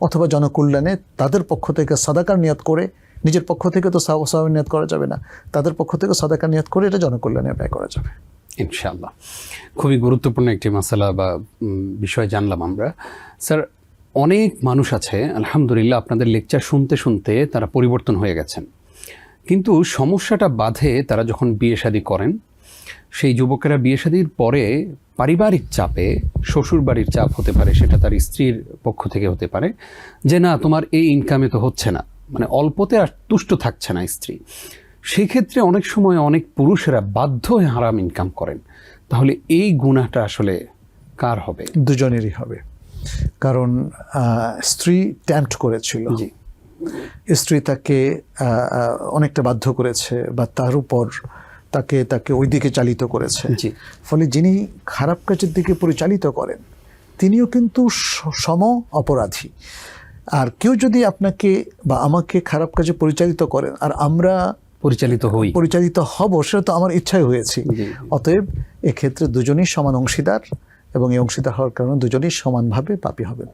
[SPEAKER 2] অথবা জনকল্যাণে তাদের পক্ষ থেকে সাদাকার নিয়ত করে, নিজের পক্ষ থেকে তো সওয়াবের নিয়ত করা যাবে না, তাদের পক্ষ থেকে সাদাকার নিয়ত করে এটা জনকল্যাণে ব্যয় করা যাবে
[SPEAKER 1] ইনশাআল্লাহ। খুবই গুরুত্বপূর্ণ একটি মাসালা বা বিষয় জানলাম আমরা। স্যার, অনেক মানুষ আছে আলহামদুলিল্লাহ আপনাদের লেকচার শুনতে শুনতে তারা পরিবর্তন হয়ে গেছেন, কিন্তু সমস্যাটা বাধে তারা যখন বিয়ে শাদী করেন। সেই যুবকেরা বিয়ে শাদীর পরে পারিবারিক চাপে, শ্বশুর বাড়ির চাপ হতে পারে, সেটা তার স্ত্রীর পক্ষ থেকে হতে পারে, যে না তোমার এই ইনকামে তো হচ্ছে না, মানে অল্পতে আর তুষ্ট থাকছে না স্ত্রী। সেই ক্ষেত্রে অনেক সময় অনেক পুরুষেরা বাধ্য হয়ে হারাম ইনকাম করেন। তাহলে এই গুনাহটা আসলে কার হবে?
[SPEAKER 2] দুজনেরই হবে। কারণ স্ত্রী টেম্পট করেছিল, স্ত্রী তাকে অনেকটা বাধ্য করেছে, বা তার উপর তাকে ওই দিকে চালিত করেছে। ফলে যিনি খারাপ কাজের দিকে পরিচালিত করেন, তিনিও কিন্তু সম অপরাধী। আর কেউ যদি আপনাকে বা আমাকে খারাপ কাজে পরিচালিত করেন, আর আমরা পরিচালিত হব, সেটা তো আমার ইচ্ছাই হয়েছে।
[SPEAKER 1] জি।
[SPEAKER 2] অতএব এক্ষেত্রে দুজনেই সমান অংশীদার, এবং এই অংশীদার হওয়ার কারণে দুজনেই সমানভাবে পাপী হবেন।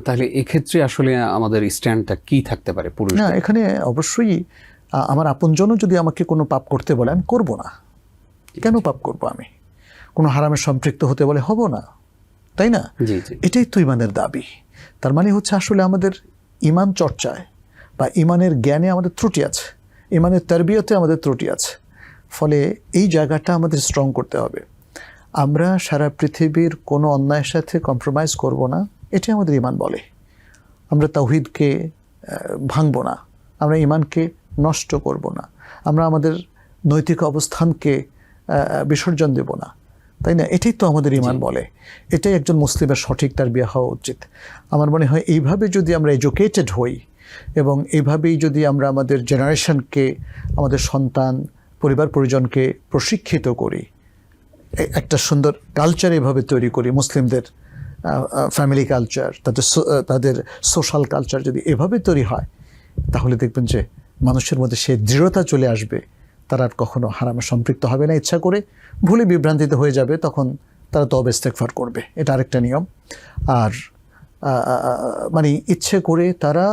[SPEAKER 1] তাহলে এক্ষেত্রে আসলে আমাদের স্ট্যান্ডটা কি থাকতে পারে পুরুষ?
[SPEAKER 2] না, এখানে অবশ্যই আমার আপনজনও যদি আমাকে কোনো পাপ করতে বলে আমি করব না। কেন পাপ করব? আমি কোনো হারামে সম্পৃক্ত হতে বলে হব না, তাই না?
[SPEAKER 1] জি জি।
[SPEAKER 2] এটাই তো ইমানের দাবি। তার মানে হচ্ছে আসলে আমাদের ইমান চর্চায় বা ইমানের জ্ঞানে আমাদের ত্রুটি আছে, ইমানের তারবিয়তে আমাদের ত্রুটি আছে। ফলে এই জায়গাটা আমাদের স্ট্রং করতে হবে। আমরা সারা পৃথিবীর কোনো অন্যায়ের সাথে কম্প্রোমাইজ করব না, এটাই আমাদের ইমান বলে। আমরা তাওহীদকে ভাঙব না, আমরা ইমানকে নষ্ট করব না, আমরা আমাদের নৈতিক অবস্থানকে বিসর্জন দেব না, তাই না? এটাই তো আমাদের ইমান বলে। এটাই একজন মুসলিমের সঠিক তারবিয়া হওয়া উচিত। আমার মনে হয় এইভাবে যদি আমরা এডুকেটেড হই এবং এইভাবেই যদি আমরা আমাদের জেনারেশনকে, আমাদের সন্তান, পরিবার পরিজনকে প্রশিক্ষিত করি, একটা সুন্দর কালচার এভাবে তৈরি করি, মুসলিমদের ফ্যামিলি কালচার, তাদের সোশ্যাল কালচার যদি এভাবে তৈরি হয়, তাহলে দেখবেন যে মানুষের মধ্যে সে দৃঢ়তা চলে আসবে। তারা আর কখনো হারামে সম্পৃক্ত হবে না, ইচ্ছা করে ভুলে বিভ্রান্তিতে হয়ে যাবে, তখন তারা তওবা ইস্তেগফার করবে। এটা আরেকটা নিয়ম। আর মানে ইচ্ছে করে তারা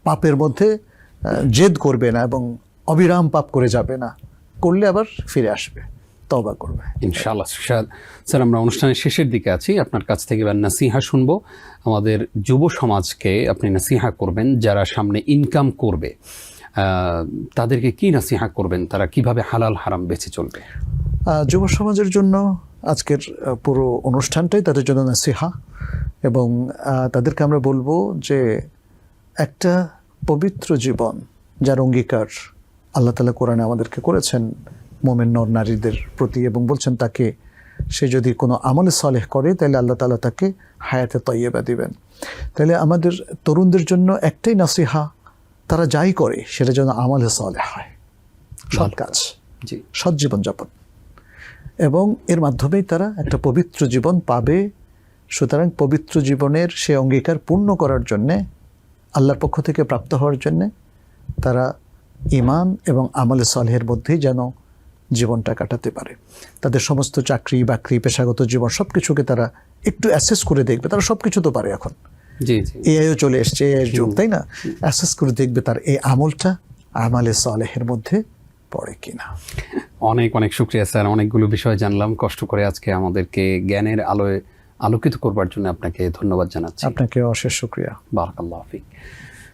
[SPEAKER 2] পাপের মধ্যে জেদ করবে না এবং অবিরাম পাপ করে যাবে না, করলে আবার ফিরে আসবে, তওবা করবে
[SPEAKER 1] ইনশাআল্লাহ। স্যার, আমরা অনুষ্ঠানের শেষের দিকে আছি, আপনার কাছ থেকে এবার নাসিহা শুনবো। আমাদের যুব সমাজকে আপনি নাসিহা করবেন, যারা সামনে ইনকাম করবে তাদেরকে কি নাসিহা করবেন? তারা কিভাবে হালাল হারাম বেঁচে চলবে?
[SPEAKER 2] যুব সমাজের জন্য আজকের পুরো অনুষ্ঠানটাই তাদের জন্য নাসিহা, এবং তাদেরকে আমরা বলবো যে একটা পবিত্র জীবন যার অঙ্গীকার আল্লাহ তাআলা কোরআনে আমাদেরকে করেছেন মোমেন নর নারীদের প্রতি, এবং বলছেন তাকে সে যদি কোনো আমলে সালেহ করে তাহলে আল্লাহ তাআলা তাকে হায়াতে তয়্যিবা দিবেন। তাহলে আমাদের তরুণদের জন্য একটাই নাসিহা, তারা যাই করে সেটা যেন আমলে সালেহ হয়, সৎ কাজ, সৎ জীবনযাপন, এবং এর মাধ্যমেই তারা একটা পবিত্র জীবন পাবে। সুতরাং পবিত্র জীবনের সে অঙ্গীকার পূর্ণ করার জন্যে, আল্লাহর পক্ষ থেকে প্রাপ্ত হওয়ার জন্যে তারা ঈমান এবং আমলে সালেহের মধ্যেই যেন জীবনটা কাটাতে পারে। তাদের সমস্ত চাকরি বাকরি, পেশাগত জীবন সব কিছুকে তারা একটু অ্যাসেস করে দেখবে। তারা সব কিছু তো পারে এখন, এআইও চলে এসছে, এআইয়ের যুগ, তাই না? অ্যাসেস করে দেখবে তার এই আমলটা আমালে সালেহের মধ্যে পড়ে কিনা।
[SPEAKER 1] অনেক অনেক শুকরিয়া স্যার, অনেকগুলো বিষয় জানলাম। কষ্ট করে আজকে আমাদেরকে জ্ঞানের আলোয় আলোকিত করবার জন্য আপনাকে ধন্যবাদ জানাচ্ছি।
[SPEAKER 2] আপনাকে অশেষ শুকরিয়া।
[SPEAKER 1] বারাকাল্লাহু ফিক।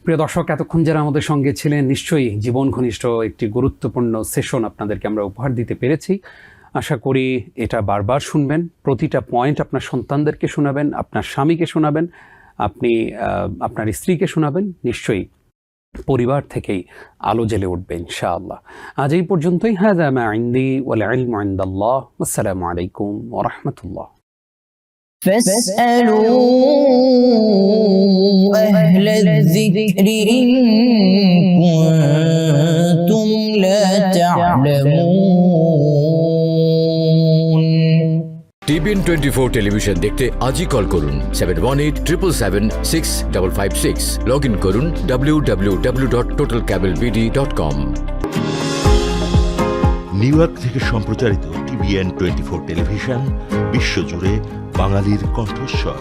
[SPEAKER 1] প্রিয় দর্শক, এতক্ষণ যারা আমাদের সঙ্গে ছিলেন, নিশ্চয়ই জীবন ঘনিষ্ঠ একটি গুরুত্বপূর্ণ সেশন আপনাদেরকে আমরা উপহার দিতে পেরেছি। আশা করি এটা বারবার শুনবেন, প্রতিটা পয়েন্ট আপনার সন্তানদেরকে শোনাবেন, আপনার স্বামীকে শোনাবেন, আপনি আপনার স্ত্রীকে শোনাবেন। নিশ্চয়ই পরিবার থেকেই আলো জ্বেলে উঠবে ইনশাআল্লাহ। আজ এই পর্যন্তই। হাযা মা ইনদি ওয়াল ইলমু ইনদাল্লাহ। আসসালামু আলাইকুম ওয়া রাহমাতুল্লাহ।
[SPEAKER 3] فاسألوا أهل الذكر إن كنتم لا تعلمون।
[SPEAKER 4] টিবিএন 24 টেলিভিশন দেখতে আজই কল করুন 7187776556। লগ ইন করুন www.totalcablebd.com।
[SPEAKER 5] নিউ ইয়র্ক থেকে সম্প্রচারিত টিবিএন 24 টেলিভিশন বিশ্বজুড়ে বাঙালির কণ্ঠস্বর।